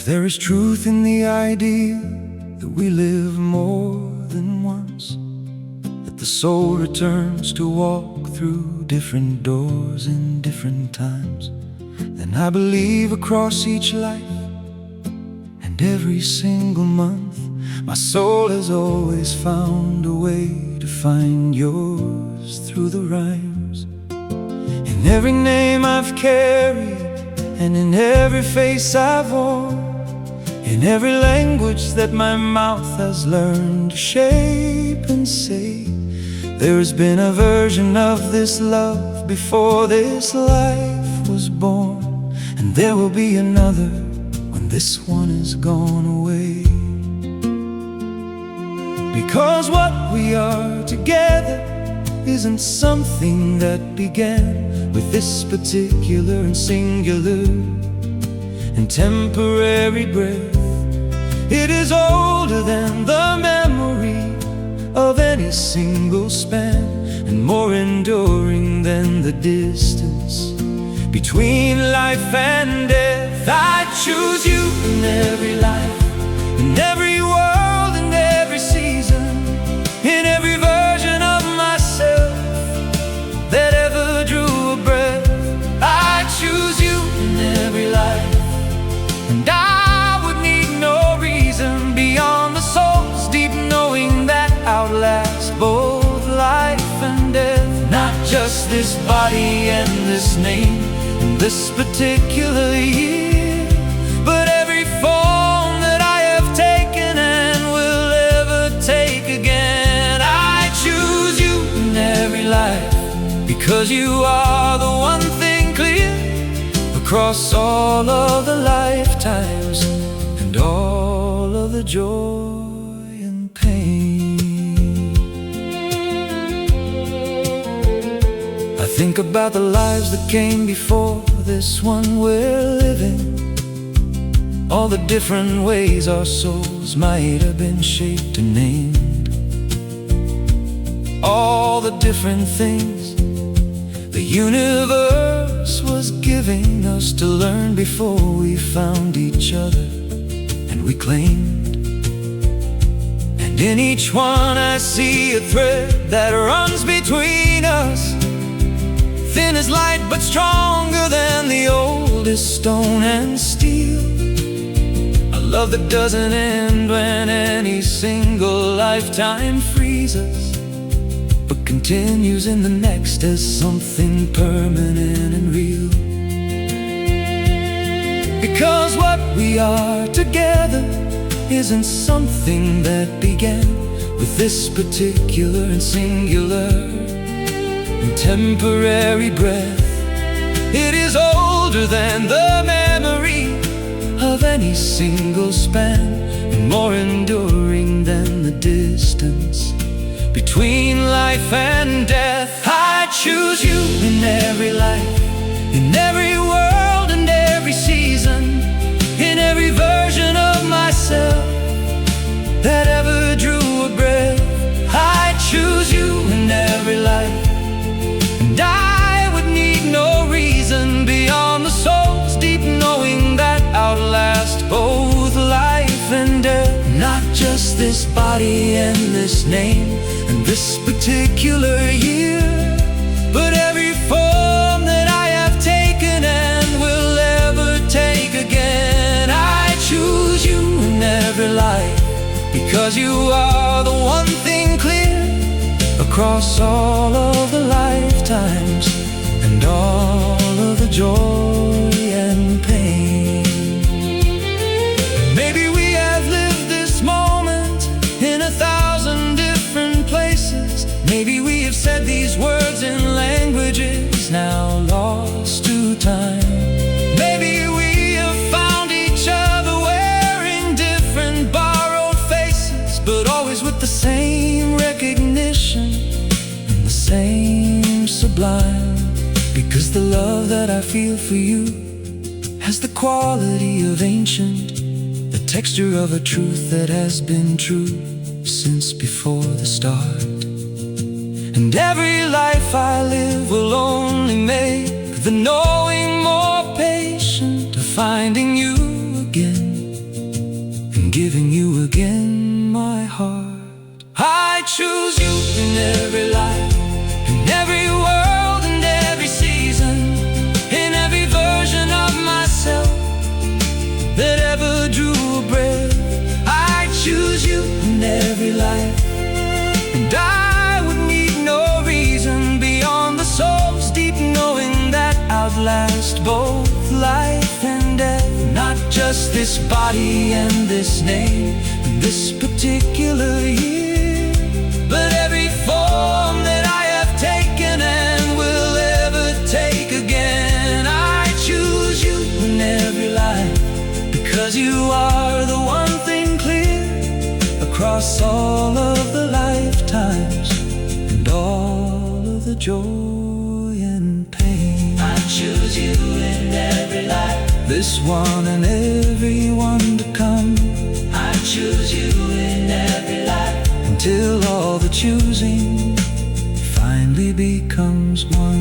there is truth in the idea that we live more than once, that the soul returns to walk through different doors in different times, then I believe across each life and every single month, my soul has always found a way to find yours through the rhymes. In every name I've carried, and in every face I've worn, in every language that my mouth has learned to shape and say, there has been a version of this love before this life was born, and there will be another when this one is gone away. Because what we are together isn't something that began with this particular and singular and temporary breath. It is older than the memory of any single span, and more enduring than the distance between life and death. I choose you in every life, in every world, in every season, in every version of myself that ever drew a breath. I choose you in every life, and I would need no reason beyond the soul's deep knowing that outlasts both life and death. Not just this body and this name in this particular year, but every form that I have taken and will ever take again. I choose you in every life, because you are the one thing clear across all of the lifetimes and all of the joy and pain. I think about the lives that came before this one we're living, all the different ways our souls might have been shaped and named, all the different things the universe was giving us to learn before we found each other and we claimed. And in each one I see a thread that runs between us, thin as light but stronger than the oldest stone and steel. A love that doesn't end when any single lifetime frees us, but continues in the next as something permanent and real. Because what we are together isn't something that began with this particular and singular and temporary breath. It is older than the memory of any single span, and more enduring than the distance between life and death. I choose you in every life, in every world and every season, in every version of myself that ever drew a breath. I choose you in every life, and I would need no reason beyond the soul's deep knowing that outlasts both life and death. Not just this body and this name and this particular year, but every form that I have taken and will ever take again. I choose you in every life, because you are the one thing clear across all of the lifetimes and all of the joy and pain. Maybe we have lived this moment in 1,000 different places. Maybe we have said these words in languages now lost to time. Maybe we have found each other wearing different borrowed faces, but always with the same recognition and the same sublime. Because the love that I feel for you has the quality of ancient, the texture of a truth that has been true since before the start. And every life I live will only make the knowing more patient of finding you again. giving you again my heart. I choose you in every life, in every world and every season, in every version of myself that ever drew a breath. I choose you in every life, and I would need no reason beyond the soul's deep knowing that outlast both life and death. Not just this body and this name and this particular year, but every form that I have taken and will ever take again. I choose you in every life, because you are the one thing clear across all of the lifetimes and all of the joy and pain. I choose you in every life, this one and every one to come. I choose you in every life, until all the choosing finally becomes one.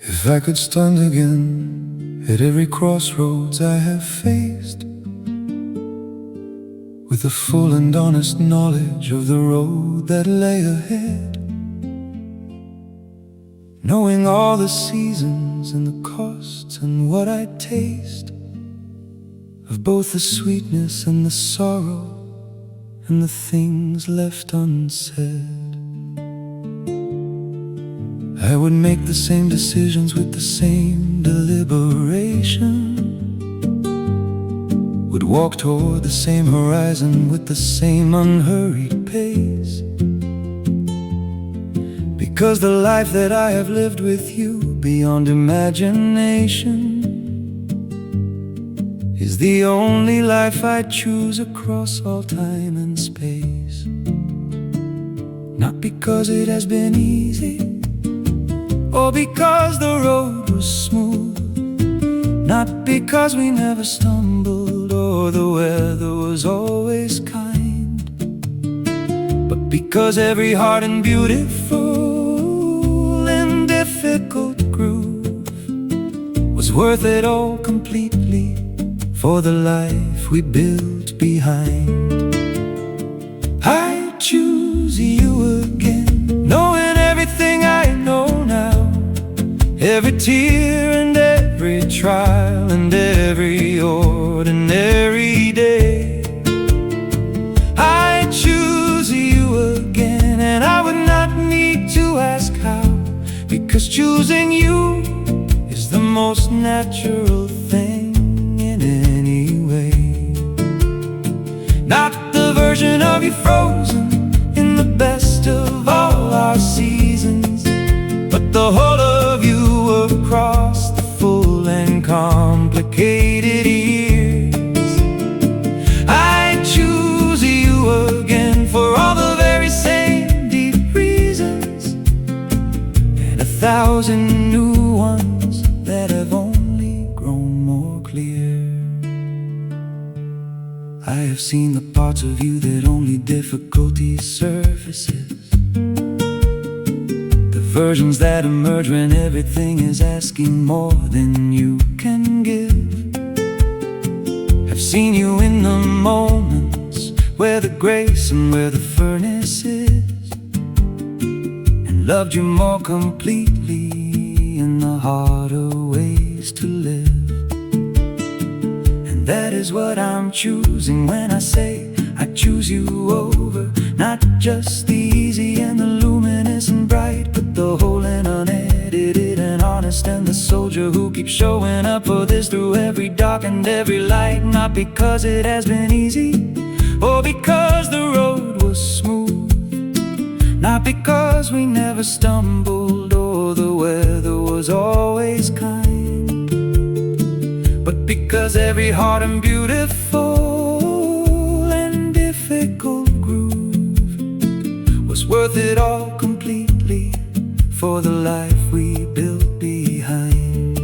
If I could stand again at every crossroads I have faced, with the full and honest knowledge of the road that lay ahead, knowing all the seasons and the costs and what I'd taste of both the sweetness and the sorrow and the things left unsaid, I would make the same decisions with the same deliberation, would walk toward the same horizon with the same unhurried pace, because the life that I have lived with you beyond imagination is the only life I choose across all time and space. Not because it has been easy, or because the road was smooth, not because we never stumbled or the weather was always kind, but because every hard and beautiful and difficult groove was worth it all completely for the life we built behind. I choose you again, knowing everything I know now, every tear and every trial and every ordinary day. I choose you again, and I would not need to ask how, because choosing you is the most natural thing in any way. Not the version of you frozen in the best of all our seasons, but the whole of you across the full and complicated years. I choose you again for all the very same deep reasons, and 1,000 new ones that have only grown more clear. I have seen the parts of you that only difficulty surfaces, versions that emerge when everything is asking more than you can give. I've seen you in the moments where the grace and where the furnace is, and loved you more completely in the harder ways to live. And that is what I'm choosing when I say I choose you over, not just the easy and the luminous and bright, but the whole and unedited and honest, and the soldier who keeps showing up for this through every dark and every light. Not because it has been easy, or because the road was smooth, not because we never stumbled or the weather was always kind, but because every hard and beautiful and difficult groove was worth it all completely for the life we built behind.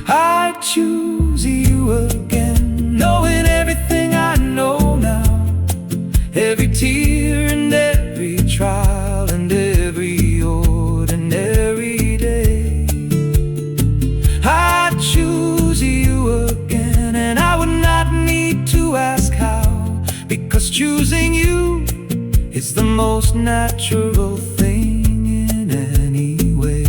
I choose you again, knowing everything I know now, every tear and every trial and every ordinary day. I choose you again, and I would not need to ask how, because choosing you is the most natural thing in any way.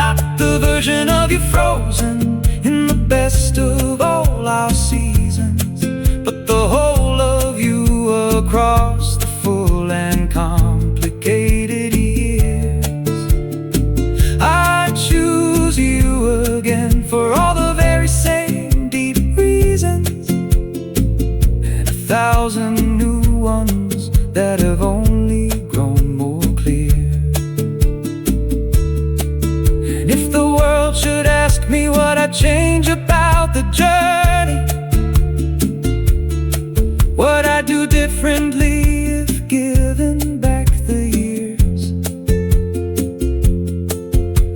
Not the version of you frozen in the best of all our seasons, but the whole of you across the full and complicated years. I choose you again for all the very same deep reasons, and 1,000 new ones that have only grown more clear. And if the world should ask me what I'd change about the journey, what I'd do differently if given back the years,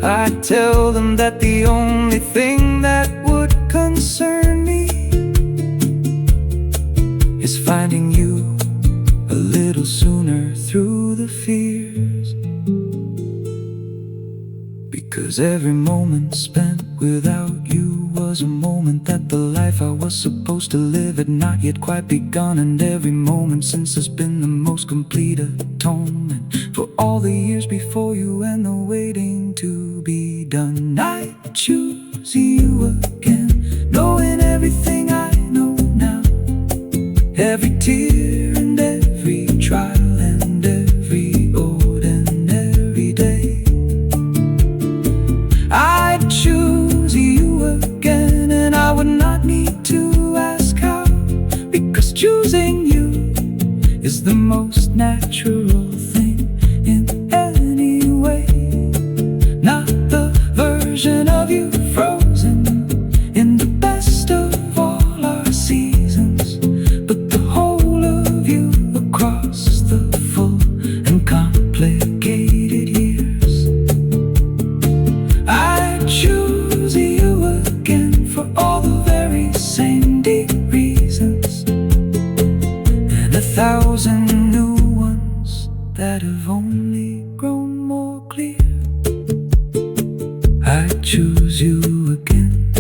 I'd tell them that the only thing that would concern me is finding you a little sooner through the fears. Because every moment spent without you was a moment that the life I was supposed to live had not yet quite begun. And every moment since has been the most complete atonement for all the years before you and the waiting to be done. I choose you again, knowing everything I know now, every tear and every trial and every ordinary day. I'd choose you again, and I would not need to ask how, because choosing you is the most natural thing in any way. Not the version of you frozen in the best of all our seasons, but the whole of you across the full and complicated years. I choose you again for all the very same deep reasons, and 1,000 new ones that have only grown more clear. I choose you again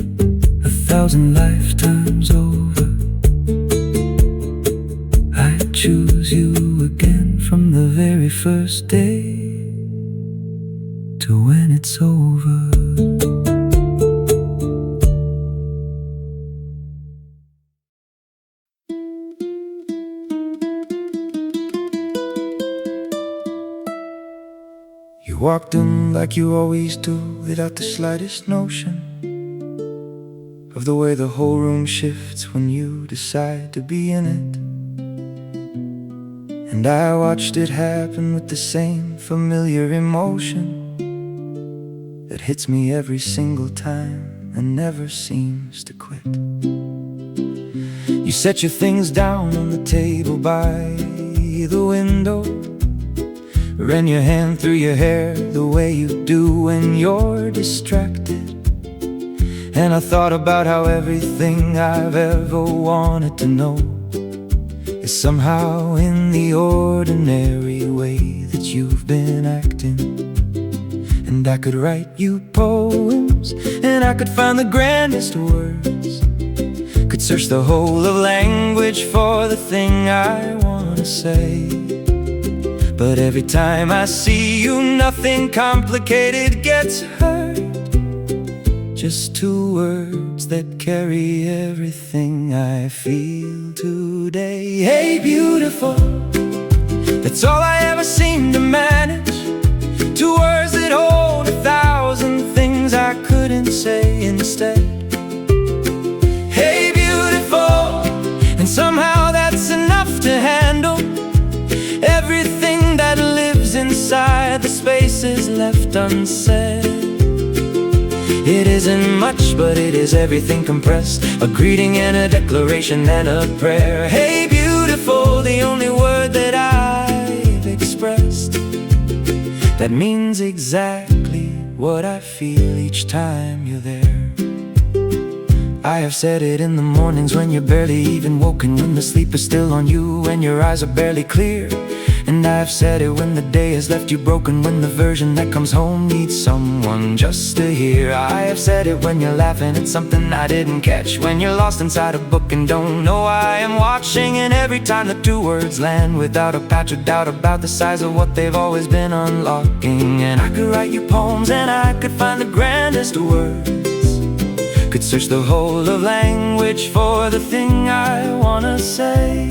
1,000 lifetimes over. I choose you again from the very first day to when it's over. You walked in like you always do, without the slightest notion of the way the whole room shifts when you decide to be in it. And I watched it happen with the same familiar emotion that hits me every single time and never seems to quit. You set your things down on the table by the window, ran your hand through your hair the way you do when you're distracted. And I thought about how everything I've ever wanted to know is somehow in the ordinary way that you've been acting. And I could write you poems, and I could find the grandest words, could search the whole of language for the thing I want to say. But every time I see you, nothing complicated gets heard, just two words that carry everything I feel today. Hey beautiful, that's all I ever seem to manage. Two words that hold 1,000 things I couldn't say instead. Hey beautiful, and somehow that's enough to handle everything that lives inside the spaces left unsaid. It isn't much, but it is everything compressed, a greeting and a declaration and a prayer. Hey beautiful, the only word that I've expressed that means exactly what I feel each time you're there. I have said it in the mornings when you're barely even woken, when the sleep is still on you and your eyes are barely clear. And I've said it when the day has left you broken, when the version that comes home needs someone just to hear. I have said it when you're laughing at something I didn't catch, when you're lost inside a book and don't know I am watching. And every time the two words land without a patch of doubt about the size of what they've always been unlocking. And I could write you poems and I could find the grandest words, could search the whole of language for the thing I wanna say.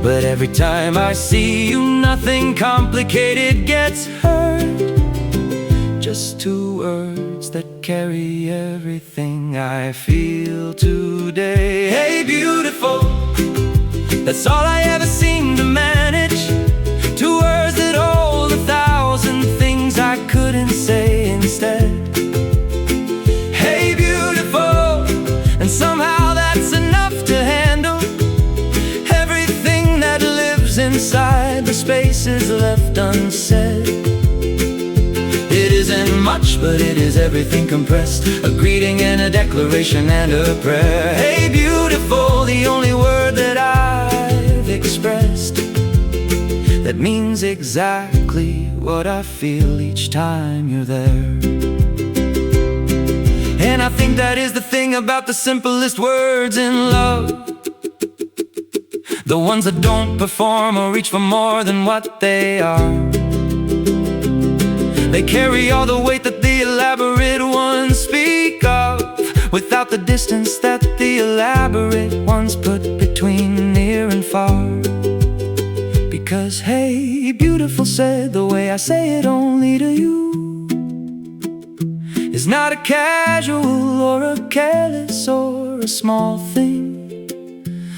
But every time I see you, nothing complicated gets heard. Just two words that carry everything I feel today. Hey, beautiful, that's all I ever seem to manage. Two words that hold 1,000 things I couldn't say instead. And somehow that's enough to handle everything that lives inside the spaces left unsaid. It isn't much, but it is everything compressed, a greeting and a declaration and a prayer. Hey, beautiful, the only word that I've expressed that means exactly what I feel each time you're there. And I think that is the thing about the simplest words in love, the ones that don't perform or reach for more than what they are. They carry all the weight that the elaborate ones speak of, without the distance that the elaborate ones put between near and far. Because hey, beautiful said the way I say it only to you is not a casual or a careless or a small thing.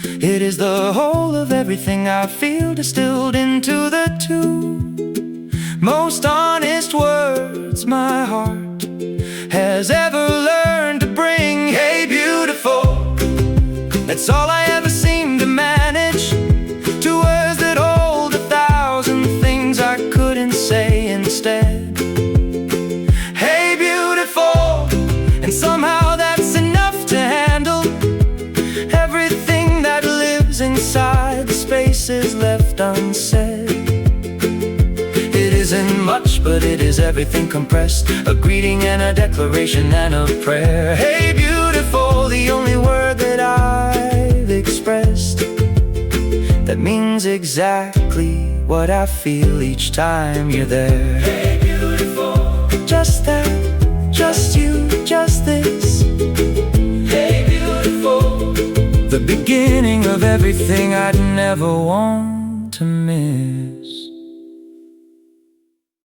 It is the whole of everything I feel distilled into the two most honest words my heart has ever learned to bring. Hey, beautiful, that's all I ever seem to manage. Two words that hold 1,000 things I couldn't say instead. And somehow that's enough to handle everything that lives inside the spaces left unsaid. It isn't much, but it is everything compressed, a greeting and a declaration and a prayer. Hey, beautiful, the only word that I've expressed that means exactly what I feel each time you're there. Hey, beautiful, just that, just you, just this. Hey, beautiful, the beginning of everything I'd never want to miss.